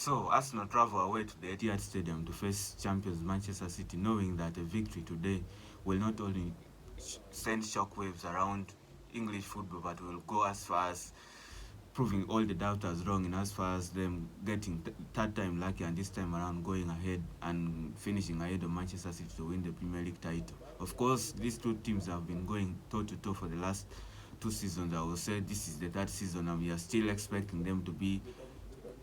So Arsenal travel away to the Etihad Stadium to face champions Manchester City, knowing that a victory today will not only send shockwaves around English football, but will go as far as proving all the doubters wrong in as far as them getting third time lucky and this time around going ahead and finishing ahead of Manchester City to win the Premier League title. Of course, these two teams have been going toe to toe for the last two seasons. I will say this is the third season, and we are still expecting them to be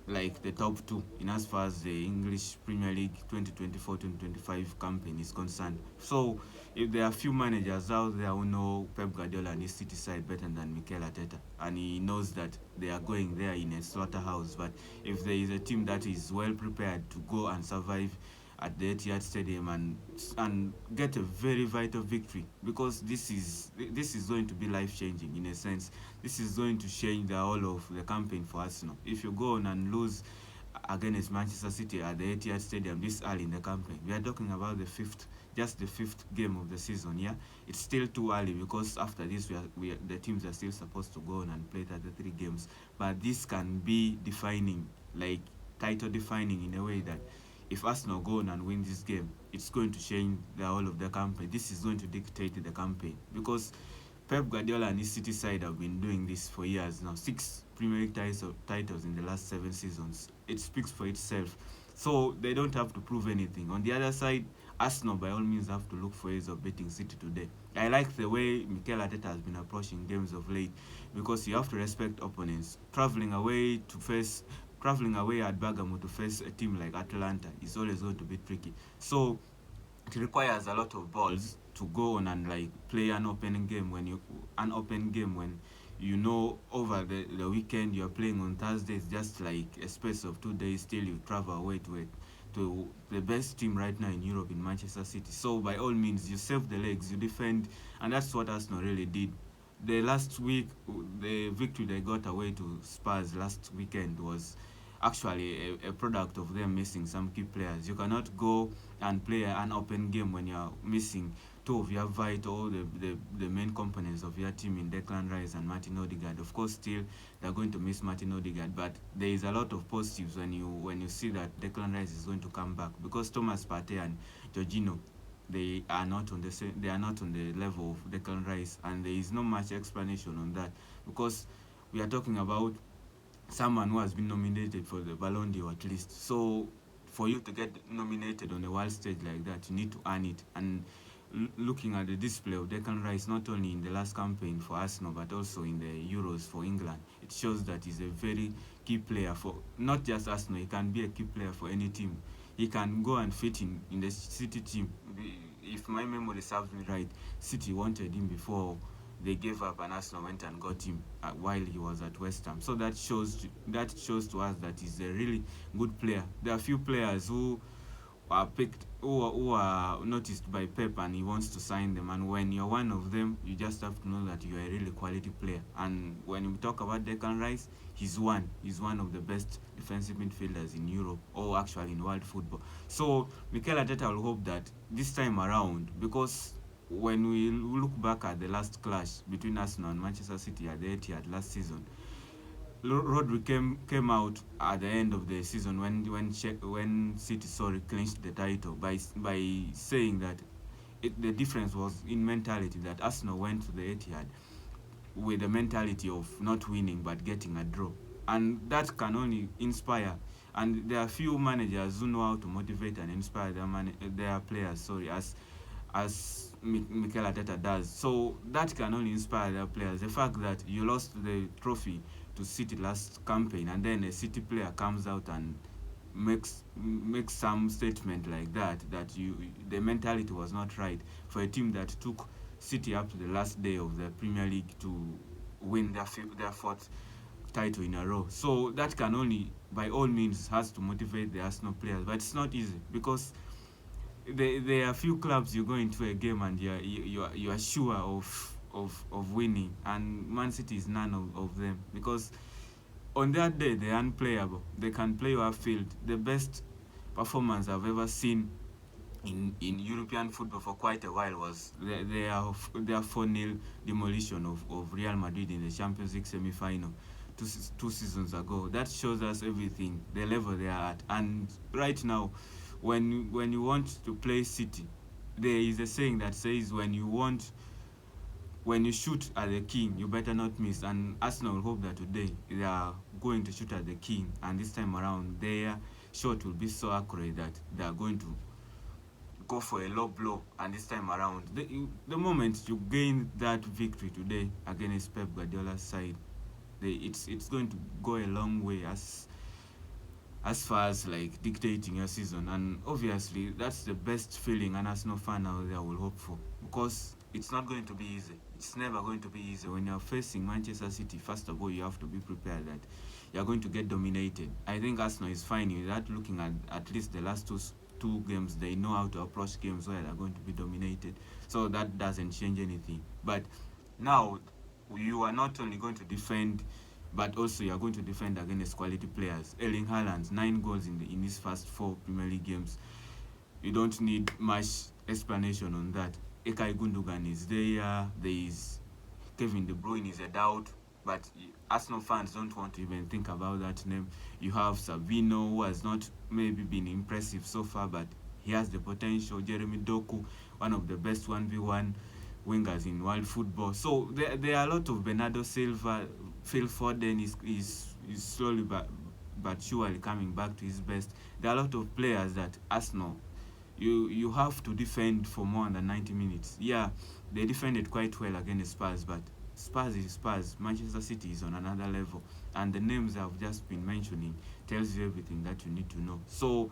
like the top two in as far as the English Premier League 2024-2025 campaign is concerned. So, if there are few managers out there who know Pep Guardiola and his City side better than Mikel Arteta, and he knows that they are going there in a slaughterhouse, but if there is a team that is well prepared to go and survive at the Etihad Stadium and get a very vital victory, because this is going to be life changing in a sense. This is going to change the whole of the campaign for Arsenal. If you go on and lose against Manchester City at the Etihad Stadium this early in the campaign, we are talking about just the fifth game of the season. Yeah, it's still too early because after this, the teams are still supposed to go on and play 33 games. But this can be defining, like title defining, in a way that if Arsenal go on and win this game, it's going to change the whole of the campaign. This is going to dictate the campaign because Pep Guardiola and his City side have been doing this for years now. Six Premier League titles in the last 7 seasons. It speaks for itself. So they don't have to prove anything. On the other side, Arsenal by all means have to look for ways of beating City today. I like the way Mikel Arteta has been approaching games of late because you have to respect opponents. Traveling away at Bergamo to face a team like Atalanta is always going to be tricky. So it requires a lot of balls to go on and like play an open game when you know over the weekend you're playing on Thursdays, just like a space of 2 days till you travel away to the best team right now in Europe in Manchester City. So by all means you save the legs, you defend, and that's what Arsenal really did. The last week, the victory they got away to Spurs last weekend was actually a product of them missing some key players. You cannot go and play an open game when you're missing two of your vital, the main components of your team in Declan Rice and Martin Odegaard. Of course, still they're going to miss Martin Odegaard, but there is a lot of positives when you see that Declan Rice is going to come back because Thomas Partey and Jorginho, they are not on the same, they are not on the level of Declan Rice, and there is no much explanation on that because we are talking about someone who has been nominated for the Ballon d'Or at least. So for you to get nominated on a world stage like that, you need to earn it. And looking at the display of Declan Rice, not only in the last campaign for Arsenal but also in the Euros for England, it shows that he's a very key player for not just Arsenal. He can be a key player for any team. He can go and fit in the City team. If my memory serves me right, City wanted him before they gave up and Arsenal went and got him while he was at West Ham. So that shows to us that he's a really good player. There are few players who are picked who are noticed by Pep and he wants to sign them, and when you're one of them you just have to know that you're a really quality player. And when we talk about Declan Rice, he's one of the best defensive midfielders in Europe, or actually in world football. So Mikel Arteta will hope that this time around, because when we look back at the last clash between Arsenal and Manchester City at the Etihad last season, Rodri came out at the end of the season when City clinched the title by saying that the difference was in mentality, that Arsenal went to the Etihad with the mentality of not winning but getting a draw, and that can only inspire. And there are few managers who know how to motivate and inspire their players. Sorry, as Mikel Arteta does. So that can only inspire their players. The fact that you lost the trophy to City last campaign, and then a City player comes out and makes some statement like that the mentality was not right for a team that took City up to the last day of the Premier League to win their fourth title in a row. So that can only, by all means, has to motivate the Arsenal players. But it's not easy because there are few clubs you go into a game and you are sure of winning, and Man City is none of them because on that day they're unplayable. They can play your field. The best performance I've ever seen in European football for quite a while was their 4-0 demolition of Real Madrid in the Champions League semi-final two seasons ago. That shows us everything, the level they are at. And right now, when you want to play City, there is a saying that says when you shoot at the king, you better not miss. And Arsenal hope that today they are going to shoot at the king, and this time around their shot will be so accurate that they are going to go for a low blow. And this time around, the moment you gain that victory today against Pep Guardiola's side, it's going to go a long way as far as like dictating your season. And obviously that's the best feeling an Arsenal fan out there will hope for, because it's not going to be easy. It's never going to be easy. When you're facing Manchester City, first of all you have to be prepared that you're going to get dominated. I think Arsenal is fine with that. Looking at least the last two games, they know how to approach games where they're going to be dominated, so that doesn't change anything. But now you are not only going to defend, but also you are going to defend against quality players. Erling Haaland, 9 goals in his first 4 Premier League games. You don't need much explanation on that. Ekay Gundogan is there. There is Kevin De Bruyne is a doubt, but Arsenal fans don't want to even think about that name. You have Sabino, who has not maybe been impressive so far, but he has the potential. Jeremy Doku, one of the best 1v1 wingers in world football. So there are a lot of Bernardo Silva. Phil Foden is slowly but surely coming back to his best. There are a lot of players that Arsenal, you have to defend for more than 90 minutes. Yeah, they defended quite well against Spurs, but Spurs is Spurs. Manchester City is on another level, and the names I've just been mentioning tells you everything that you need to know. So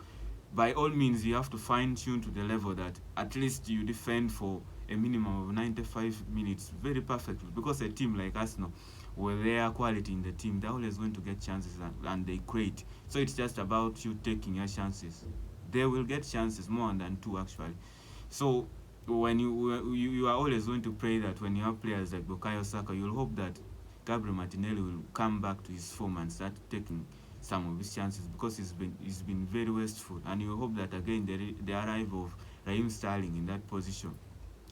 by all means, you have to fine tune to the level that at least you defend for a minimum of 95 minutes very perfectly, because a team like Arsenal, with their quality in the team, they're always going to get chances, and they create. So it's just about you taking your chances. They will get chances, more than two actually. So when you are always going to pray that when you have players like Bukayo Saka, you'll hope that Gabriel Martinelli will come back to his form and start taking some of his chances, because he's been very wasteful. And you hope that again the arrival of Raheem Sterling in that position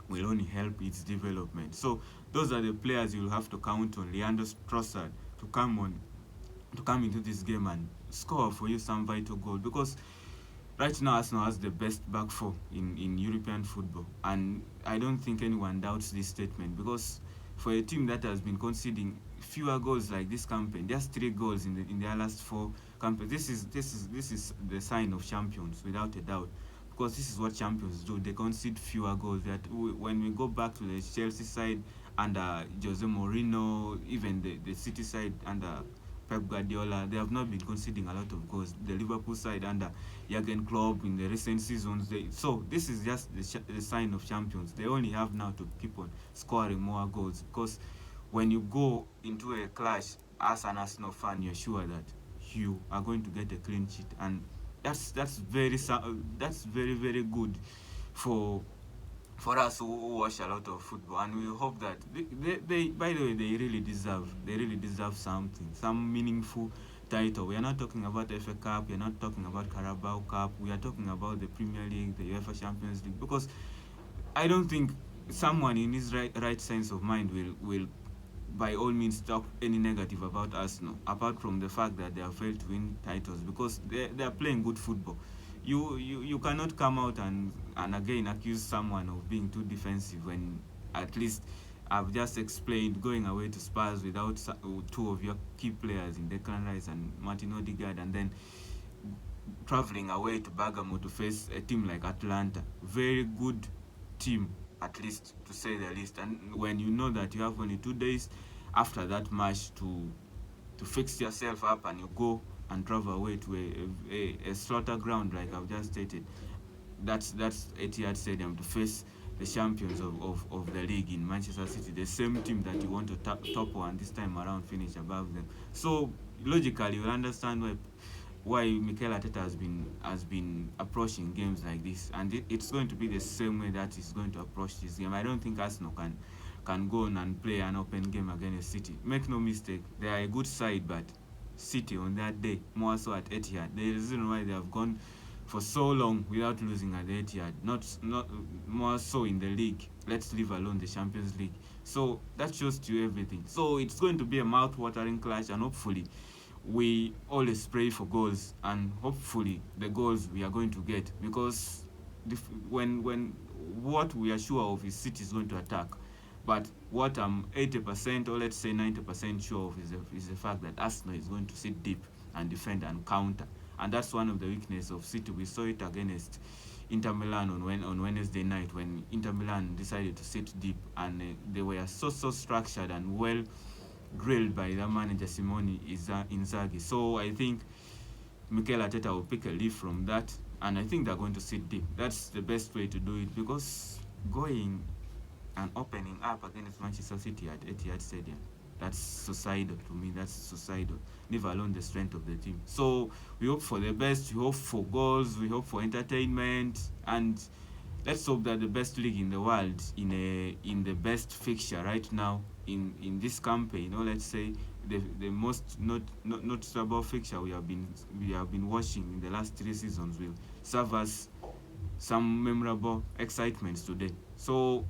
will only help its development. So those are the players you'll have to count on. Leandro Trossard to come into this game and score for you some vital goal, because right now Arsenal has the best back four in European football, and I don't think anyone doubts this statement, because for a team that has been conceding fewer goals like this campaign, just 3 goals in their last 4 campaigns, this is the sign of champions without a doubt, because this is what champions do. They concede fewer goals. That when we go back to the Chelsea side under Jose Mourinho, even the City side under Pep Guardiola, they have not been conceding a lot of goals. The Liverpool side under Jurgen Klopp in the recent seasons, so this is just the sign of champions. They only have now to keep on scoring more goals, because when you go into a clash as an Arsenal fan, you're sure that you are going to get a clean sheet, and that's very very good for us who watch a lot of football. And we hope that they by the way, they really deserve something, some meaningful title. We are not talking about FA Cup, we are not talking about Carabao Cup, we are talking about the Premier League, the UEFA Champions League, because I don't think someone in his right sense of mind will by all means talk any negative about Arsenal, apart from the fact that they have failed to win titles, because they are playing good football. You cannot come out and again accuse someone of being too defensive, when at least I've just explained, going away to Spurs without two of your key players in Declan Rice and Martin Odegaard, and then traveling away to Bergamo to face a team like Atlanta. Very good team, at least to say the least. And when you know that you have only 2 days after that match to fix yourself up, and you go and travel away to a slaughter ground like I've just stated, that's Etihad Stadium, to face the champions of the league in Manchester City, the same team that you want to topple and this time around finish above them. So logically, you'll understand why Mikel Arteta has been approaching games like this, and it's going to be the same way that he's going to approach this game. I don't think Arsenal can go on and play an open game against City. Make no mistake, they are a good side, but City on that day, more so at Etihad, the reason why they have gone for so long without losing at the Etihad, not more so in the league. Let's leave alone the Champions League. So that shows to you everything. So it's going to be a mouth-watering clash, and hopefully we always pray for goals, and hopefully the goals we are going to get, because when what we are sure of is City is going to attack, but what I'm 80% or let's say 90% sure of is the fact that Arsenal is going to sit deep and defend and counter, and that's one of the weaknesses of City. We saw it against Inter Milan on Wednesday night when Inter Milan decided to sit deep, and they were so structured and well grilled by their manager Simone Inzaghi. So I think Mikel Arteta will pick a leaf from that, and I think they're going to sit deep. That's the best way to do it, because going and opening up against Manchester City at Etihad Stadium, that's suicidal to me. That's suicidal. Leave alone the strength of the team. So we hope for the best. We hope for goals. We hope for entertainment, and let's hope that the best league in the world, in the best fixture right now in this campaign, or let's say the most noticeable fixture we have been watching in the last 3 seasons, will serve us some memorable excitements today. So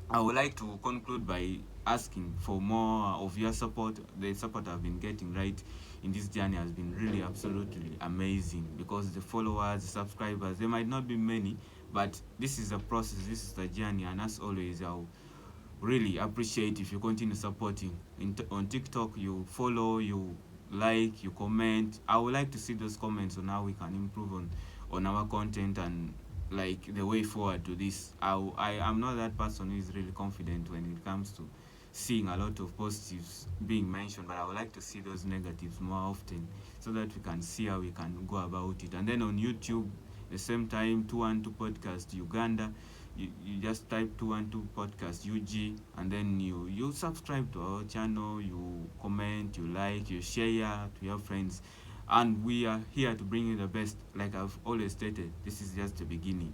I would like to conclude by asking for more of your support. The support I've been getting right in this journey has been really absolutely amazing, because the followers, the subscribers, they might not be many, but this is a process, this is a journey, and as always, I'll really appreciate if you continue supporting. On TikTok, you follow, you like, you comment. I would like to see those comments on how we can improve on our content, and like the way forward to this. I am not that person who is really confident when it comes to seeing a lot of positives being mentioned, but I would like to see those negatives more often, so that we can see how we can go about it. And then on YouTube, the same time, 212 Podcast Uganda, you just type 212 Podcast UG, and then you subscribe to our channel, you comment, you like, you share to your friends, and we are here to bring you the best. Like I've always stated, this is just the beginning.